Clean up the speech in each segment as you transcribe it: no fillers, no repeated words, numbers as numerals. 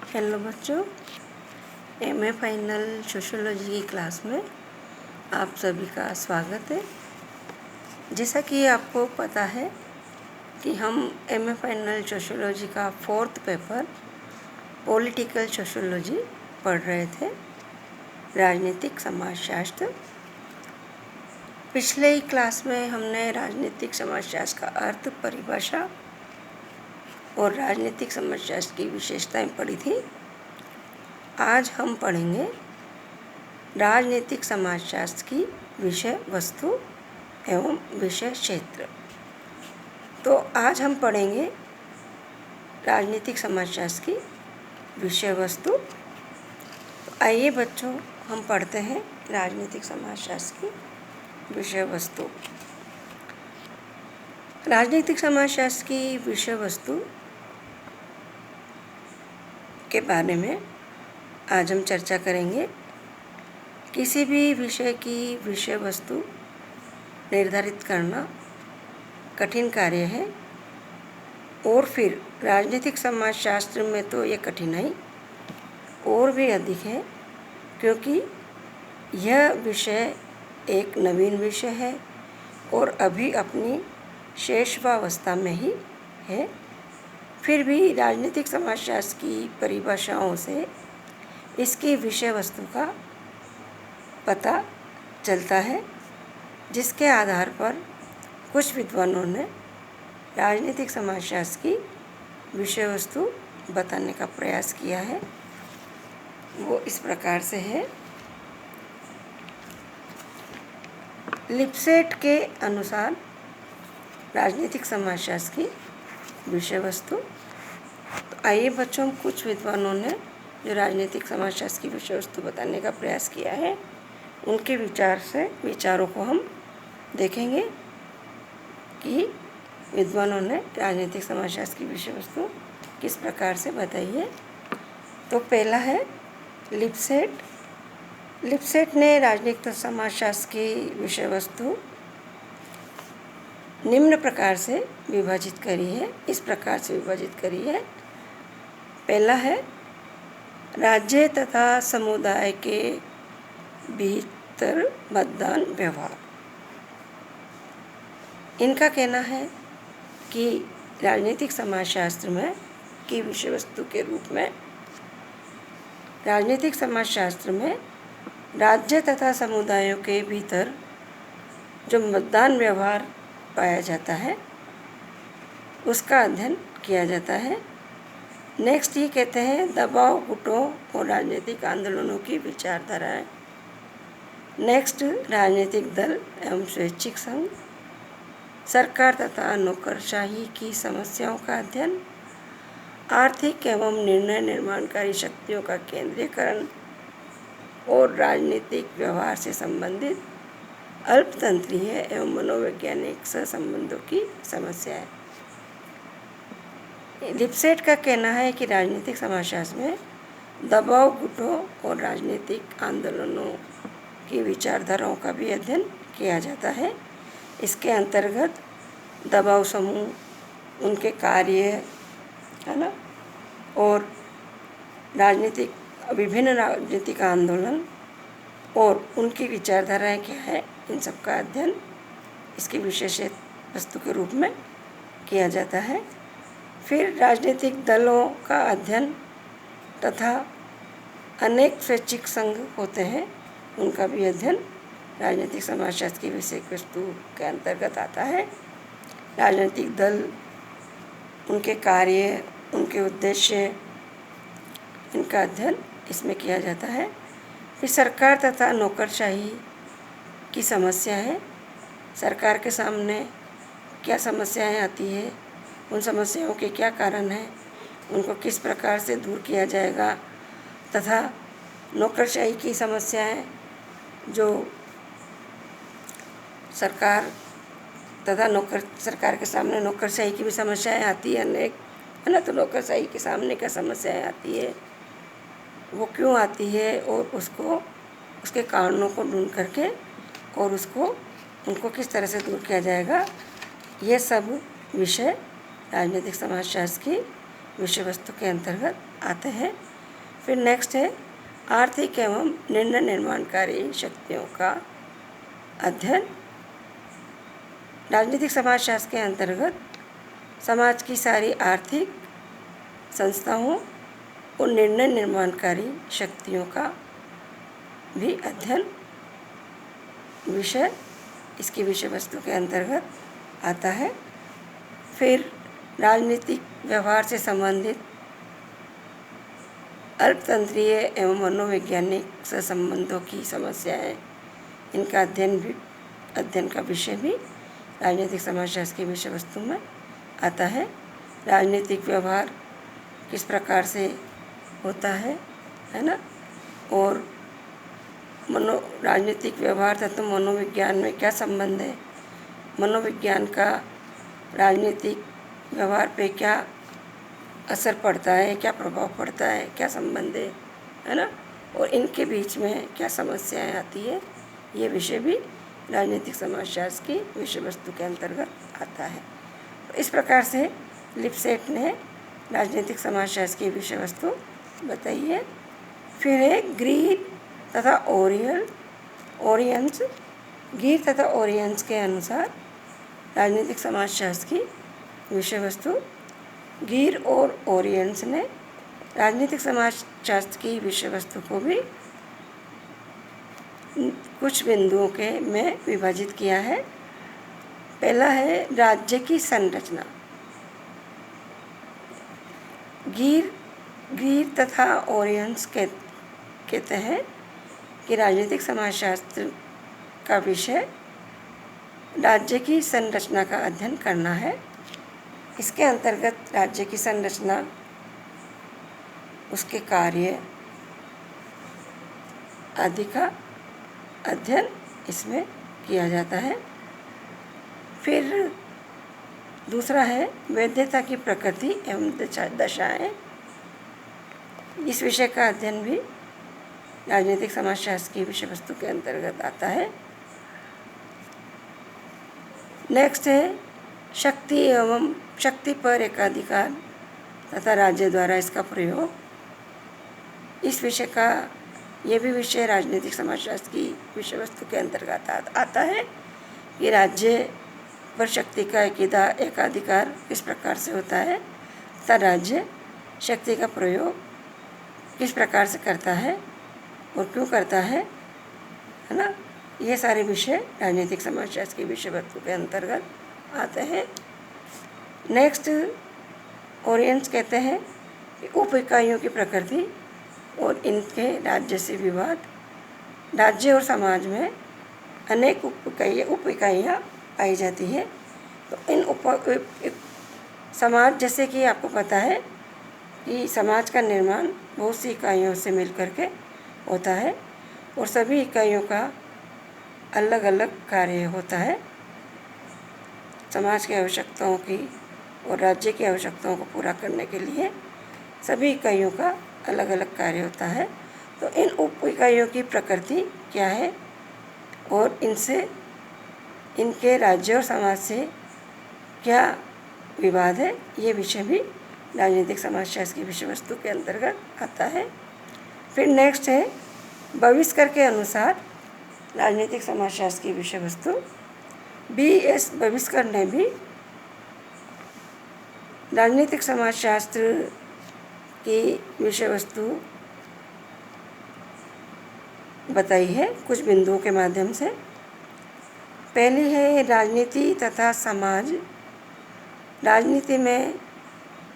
Hello बच्चों, MA final sociology की class में आप सभी का स्वागत है। जैसा कि आपको पता है कि हम एमए फाइनल सोशियोलॉजी का 4th पेपर पॉलिटिकल सोशियोलॉजी पढ़ रहे थे, राजनीतिक समाजशास्त्र। पिछले ही क्लास में हमने राजनीतिक समाजशास्त्र का अर्थ, परिभाषा और राजनीतिक समाजशास्त्र की विशेषताएं पढ़ी थी। आज हम पढ़ेंगे राजनीतिक समाजशास्त्र की विषय वस्तु एवं विषय क्षेत्र। तो आज हम पढ़ेंगे राजनीतिक समाजशास्त्र की विषय वस्तु। तो आइए बच्चों, हम पढ़ते हैं राजनीतिक समाजशास्त्र की विषय वस्तु। राजनीतिक समाजशास्त्र की विषय वस्तु के बारे में आज हम चर्चा करेंगे। किसी भी विषय की विषय वस्तु निर्धारित करना कठिन कार्य है, और फिर राजनीतिक समाजशास्त्र में तो ये कठिनाई और भी अधिक है, क्योंकि यह विषय एक नवीन विषय है और अभी अपनी शेषवावस्था में ही है। फिर भी राजनीतिक समाजशास्त्र की परिभाषाओं से इसकी विषय वस्तु का पता चलता है, जिसके आधार पर कुछ विद्वानों ने राजनीतिक समाजशास्त्र की विषय वस्तु बताने का प्रयास किया है। वो इस प्रकार से है। लिपसेट के अनुसार राजनीतिक समाजशास्त्र की विषय वस्तु। तो आइए बच्चों, कुछ विद्वानों ने जो राजनीतिक समाजशास्त्र की विषय वस्तु बताने का प्रयास किया है, उनके विचारों को हम देखेंगे कि विद्वानों ने राजनीतिक समाजशास्त्र की विषय वस्तु किस प्रकार से बताई है। तो पहला है लिपसेट। लिपसेट ने राजनीतिक समाजशास्त्र की विषय वस्तु निम्न प्रकार से विभाजित करी है, इस प्रकार से विभाजित करी है। पहला है राज्य तथा समुदाय के भीतर मतदान व्यवहार। इनका कहना है कि राजनीतिक समाजशास्त्र में की विषय वस्तु के रूप में राजनीतिक समाजशास्त्र में राज्य तथा समुदायों के भीतर जो मतदान व्यवहार पाया जाता है, उसका अध्ययन किया जाता है। नेक्स्ट ये कहते हैं दबाव गुटों और राजनीतिक आंदोलनों की विचारधाराएं। नेक्स्ट राजनीतिक दल एवं स्वैच्छिक संघ, सरकार तथा नौकरशाही की समस्याओं का अध्ययन, आर्थिक एवं निर्णय निर्माणकारी शक्तियों का केंद्रीकरण और राजनीतिक व्यवहार से संबंधित अल्पतंत्रीय एवं मनोवैज्ञानिक सहसंबंधों की समस्याएं। लिपसेट का कहना है कि राजनीतिक समाजशास्त्र में दबाव गुटों और राजनीतिक आंदोलनों की विचारधाराओं का भी अध्ययन किया जाता है। इसके अंतर्गत दबाव समूह, उनके कार्य, है ना, और विभिन्न राजनीतिक आंदोलन और उनकी विचारधाराएं क्या है, इन सब का अध्ययन इसकी विशेष वस्तु के रूप में किया जाता है। फिर राजनीतिक दलों का अध्ययन तथा अनेक स्वैच्छिक संघ होते हैं, उनका भी अध्ययन राजनीतिक समाजशास्त्र की विषय वस्तु के अंतर्गत आता है। राजनीतिक दल, उनके कार्य, उनके उद्देश्य, इनका अध्ययन इसमें किया जाता है। फिर सरकार तथा नौकरशाही की समस्या है। सरकार के सामने क्या समस्याएं आती है, उन समस्याओं के क्या कारण हैं, उनको किस प्रकार से दूर किया जाएगा, तथा नौकरशाही की समस्याएं, जो सरकार के सामने नौकरशाही की भी समस्याएं आती है अनेक, है ना। तो नौकरशाही के सामने क्या समस्याएं आती है, वो क्यों आती है, और उसके कारणों को ढूंढ करके और उनको किस तरह से दूर किया जाएगा, ये सब विषय राजनीतिक समाजशास्त्र की विषय वस्तु के अंतर्गत आते हैं। फिर नेक्स्ट है आर्थिक एवं निर्णय निर्माणकारी शक्तियों का अध्ययन। राजनीतिक समाजशास्त्र के अंतर्गत समाज की सारी आर्थिक संस्थाओं और निर्णय निर्माणकारी शक्तियों का भी अध्ययन विषय इसकी विषय वस्तु के अंतर्गत आता है। फिर राजनीतिक व्यवहार से संबंधित अर्थतंत्रीय एवं मनोवैज्ञानिक संबंधों की समस्याएं, इनका अध्ययन का विषय भी राजनीतिक समाजशास्त्र की विषय वस्तु में आता है। राजनीतिक व्यवहार किस प्रकार से होता है ना, और राजनीतिक व्यवहार तथा मनोविज्ञान में क्या संबंध है, मनोविज्ञान का राजनीतिक व्यवहार पे क्या असर पड़ता है, क्या प्रभाव पड़ता है, क्या संबंध है ना, और इनके बीच में क्या समस्याएं आती है, ये विषय भी राजनीतिक समाजशास्त्र की विषय वस्तु के अंतर्गत आता है। तो इस प्रकार से लिपसेट ने राजनीतिक समाजशास्त्र की विषय वस्तु बताई है। फिर है ग्रीर तथा ओरियंस। गीर तथा ओरियंस के अनुसार राजनीतिक समाजशास्त्र की विषय वस्तु। गीर और ओरियंस ने राजनीतिक समाजशास्त्र की विषय वस्तु को भी कुछ बिंदुओं में विभाजित किया है। पहला है राज्य की संरचना। गीर तथा ओरियंस कहते हैं कि राजनीतिक समाजशास्त्र का विषय राज्य की संरचना का अध्ययन करना है। इसके अंतर्गत राज्य की संरचना, उसके कार्य आदि का अध्ययन इसमें किया जाता है। फिर दूसरा है वैधता की प्रकृति एवं दशाएं। इस विषय का अध्ययन भी राजनीतिक समाजशास्त्र की विषय वस्तु के अंतर्गत आता है। नेक्स्ट है शक्ति पर एकाधिकार तथा राज्य द्वारा इसका प्रयोग। इस विषय का यह भी विषय राजनीतिक समाजशास्त्र की विषय वस्तु के अंतर्गत आता है कि राज्य पर शक्ति का एकाधिकार किस प्रकार से होता है तथा राज्य शक्ति का प्रयोग किस प्रकार से करता है और क्यों करता है ना, ये सारे विषय राजनीतिक समाजशास्त्र की विषय वस्तु के अंतर्गत आते हैं। नेक्स्ट ओरियंस कहते हैं कि उप इकाइयों की प्रकृति और इनके राज्य से विवाद। राज्य और समाज में अनेक उप इकाइयाँ पाई जाती है। तो इन समाज, जैसे कि आपको पता है कि समाज का निर्माण बहुत सी इकाइयों से मिलकर के होता है और सभी इकाइयों का अलग अलग कार्य होता है। समाज की आवश्यकताओं की और राज्य की आवश्यकताओं को पूरा करने के लिए सभी इकाइयों का अलग अलग कार्य होता है। तो इन उप इकाइयों की प्रकृति क्या है और इनके राज्य और समाज से क्या विवाद है, ये विषय भी राजनीतिक समाजशास्त्र की विषय वस्तु के अंतर्गत आता है। फिर नेक्स्ट है बविष्कर के अनुसार राजनीतिक समाजशास्त्र की विषय वस्तु। B.S. बविष्कर ने भी राजनीतिक समाजशास्त्र की विषय वस्तु बताई है कुछ बिंदुओं के माध्यम से। पहली है राजनीति तथा समाज। राजनीति में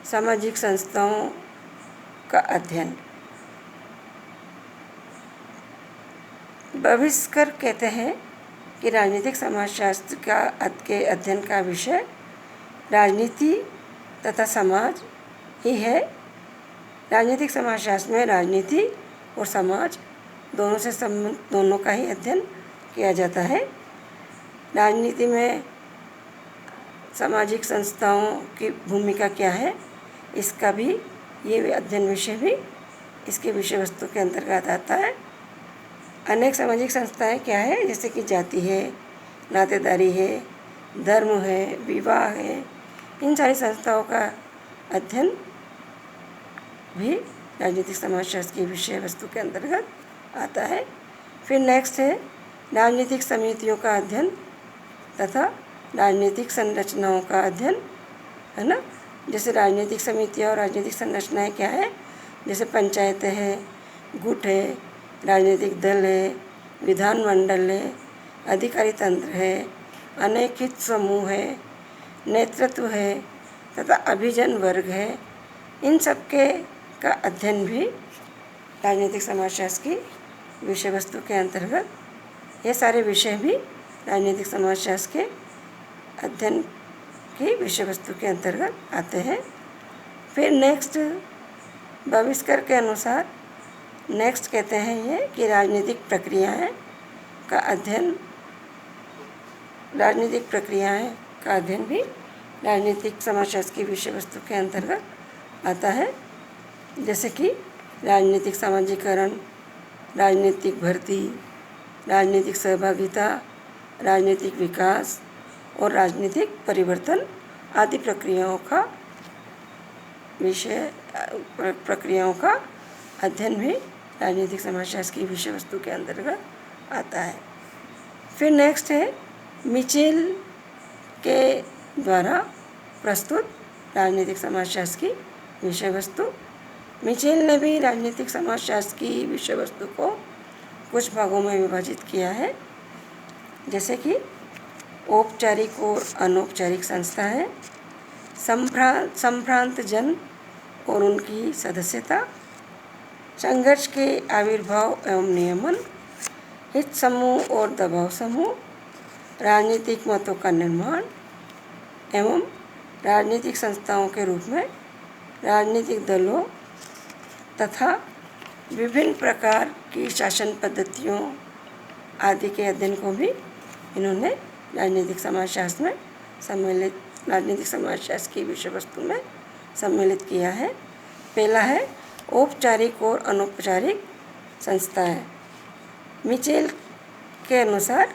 सामाजिक संस्थाओं का अध्ययन। बविष्कर कहते हैं कि राजनीतिक समाजशास्त्र के अध्ययन का विषय राजनीति तथा समाज ही है। राजनीतिक समाजशास्त्र में राजनीति और समाज दोनों का ही अध्ययन किया जाता है। राजनीति में सामाजिक संस्थाओं की भूमिका क्या है, इसका भी ये अध्ययन विषय भी इसके विषय वस्तु के अंतर्गत आता है। अनेक सामाजिक संस्थाएं क्या है, जैसे कि जाति है, नातेदारी है, धर्म है, विवाह है, इन सारी संस्थाओं का अध्ययन भी राजनीतिक समाजशास्त्र की विषय वस्तु के अंतर्गत आता है। फिर नेक्स्ट है राजनीतिक समितियों का अध्ययन तथा राजनीतिक संरचनाओं का अध्ययन, है ना। जैसे राजनीतिक समितियाँ और राजनीतिक संरचनाएं क्या है, जैसे पंचायतें है, गुट है, राजनीतिक दल है, विधानमंडल है, अधिकारी तंत्र है, अनेक हित समूह है, नेतृत्व है तथा अभिजन वर्ग है। इन सब के का अध्ययन भी राजनीतिक समाजशास्त्र की विषय वस्तु के अंतर्गत, ये सारे विषय भी राजनीतिक समाजशास्त्र के अध्ययन की विषय वस्तु के अंतर्गत आते हैं। फिर नेक्स्ट बहिष्कार के अनुसार नेक्स्ट कहते हैं ये कि राजनीतिक प्रक्रियाएं का अध्ययन, राजनीतिक प्रक्रियाएं का अध्ययन भी राजनीतिक समाजशास्त्र की विषय वस्तु के अंतर्गत आता है। जैसे कि राजनीतिक समाजीकरण, राजनीतिक भर्ती, राजनीतिक सहभागिता, राजनीतिक विकास और राजनीतिक परिवर्तन आदि प्रक्रियाओं का अध्ययन भी राजनीतिक समाजशास्त्र की विषय वस्तु के अंतर्गत आता है। फिर नेक्स्ट है मिचेल के द्वारा प्रस्तुत राजनीतिक समाजशास्त्र की विषय वस्तु। मिचेल ने भी राजनीतिक समाजशास्त्र की विषय वस्तु को कुछ भागों में विभाजित किया है, जैसे कि औपचारिक और अनौपचारिक संस्थाएं, संभ्रांत जन और उनकी सदस्यता, संघर्ष के आविर्भाव एवं नियमन, हित समूह और दबाव समूह, राजनीतिक मतों का निर्माण एवं राजनीतिक संस्थाओं के रूप में राजनीतिक दलों तथा विभिन्न प्रकार की शासन पद्धतियों आदि के अध्ययन को भी इन्होंने राजनीतिक समाजशास्त्र में सम्मिलित, राजनीतिक समाजशास्त्र की विषय वस्तु में सम्मिलित किया है। पहला है औपचारिक और अनौपचारिक संस्थाएं। मिचेल के अनुसार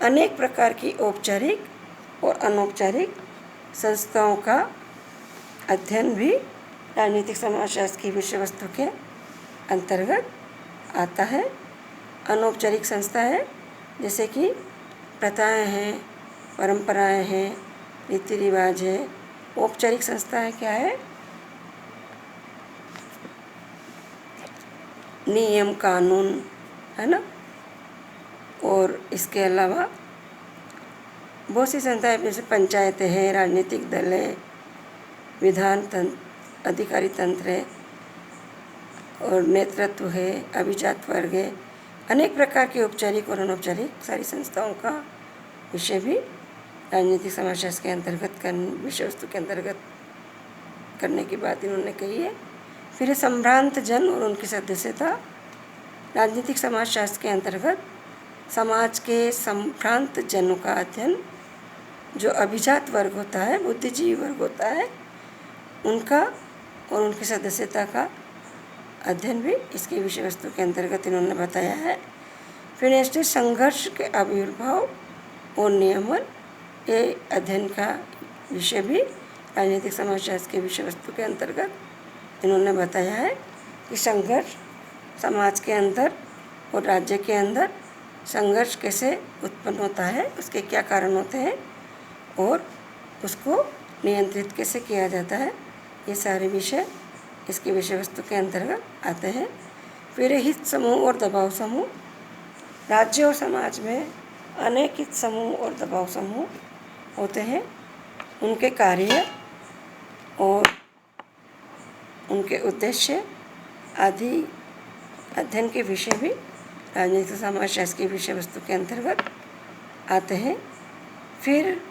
अनेक प्रकार की औपचारिक और अनौपचारिक संस्थाओं का अध्ययन भी राजनीतिक समाजशास्त्र की विषय वस्तु के अंतर्गत आता है। अनौपचारिक संस्थाएं जैसे कि प्रथाएं हैं, परंपराएं हैं, रीति रिवाज है। औपचारिक संस्थाएं क्या है, नियम कानून, है ना। और इसके अलावा बहुत सी संस्थाएं जैसे पंचायतें हैं, राजनीतिक दल है, विधान तंत्र, अधिकारी तंत्र है और नेतृत्व है, अभिजात वर्ग है। अनेक प्रकार की औपचारिक और अनौपचारिक सारी संस्थाओं का विषय भी राजनीतिक समाजशास्त्र के अंतर्गत विषय वस्तु के अंतर्गत करने की बात इन्होंने कही है। फिर संभ्रांत जन और उनकी सदस्यता। राजनीतिक समाजशास्त्र के अंतर्गत समाज के संभ्रांत जनों का अध्ययन, जो अभिजात वर्ग होता है, बुद्धिजीवी वर्ग होता है, उनका और उनकी सदस्यता का अध्ययन भी इसकी विषय वस्तु के अंतर्गत इन्होंने बताया है। फिर नेक्स्ट संघर्ष के आविर्भाव और नियमन, ये अध्ययन का विषय भी राजनीतिक समाजशास्त्र के विषय वस्तु के अंतर्गत इन्होंने बताया है कि संघर्ष समाज के अंदर और राज्य के अंदर संघर्ष कैसे उत्पन्न होता है, उसके क्या कारण होते हैं और उसको नियंत्रित कैसे किया जाता है, ये सारे विषय इसके विषय वस्तु के अंतर्गत आते हैं। फिर हित समूह और दबाव समूह। राज्य और समाज में अनेक हित समूह और दबाव समूह होते हैं, उनके कार्य और उनके उद्देश्य आदि अध्ययन के विषय भी राजनीतिक समाजशास्त्र की विषय वस्तु के अंतर्गत आते हैं। फिर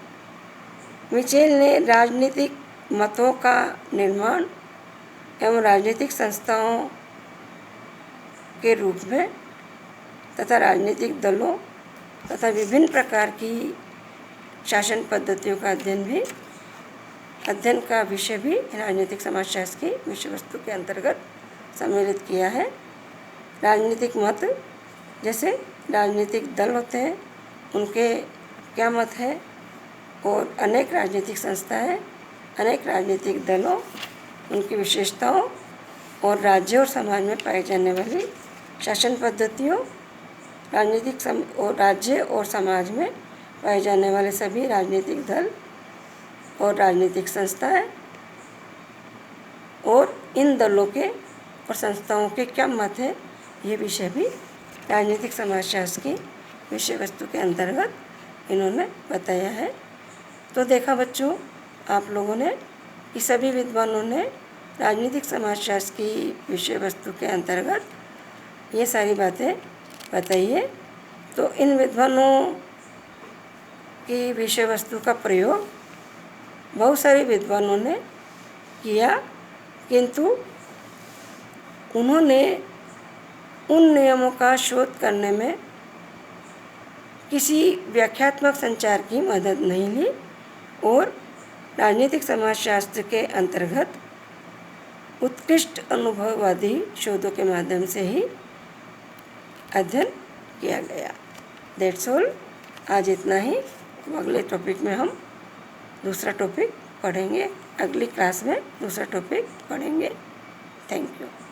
मिचेल ने राजनीतिक मतों का निर्माण एवं राजनीतिक संस्थाओं के रूप में तथा राजनीतिक दलों तथा विभिन्न प्रकार की शासन पद्धतियों का अध्ययन का विषय भी राजनीतिक समाजशास्त्र की विषय वस्तु के अंतर्गत सम्मिलित किया है। राजनीतिक मत, जैसे राजनीतिक दल होते हैं, उनके क्या मत है, और अनेक राजनीतिक संस्थाएं, अनेक राजनीतिक दलों, उनकी विशेषताओं और राज्य और समाज में पाई जाने वाली शासन पद्धतियों, और राज्य और समाज में पाए जाने वाले सभी राजनीतिक दल और राजनीतिक संस्थाएं और इन दलों के और संस्थाओं के क्या मत है, ये विषय भी राजनीतिक समाजशास्त्र की विषय वस्तु के अंतर्गत इन्होंने बताया है। तो देखा बच्चों आप लोगों ने कि सभी विद्वानों ने राजनीतिक समाजशास्त्र की विषय वस्तु के अंतर्गत ये सारी बातें बताई है। तो इन विद्वानों की विषय वस्तु का प्रयोग बहुत सारे विद्वानों ने किया, किंतु उन्होंने उन नियमों का शोध करने में किसी व्याख्यात्मक संचार की मदद नहीं ली और राजनीतिक समाजशास्त्र के अंतर्गत उत्कृष्ट अनुभववादी शोधों के माध्यम से ही अध्ययन किया गया। That's all. आज इतना ही। अगले टॉपिक में हम दूसरा टॉपिक पढ़ेंगे, अगली क्लास में दूसरा टॉपिक पढ़ेंगे। Thank you.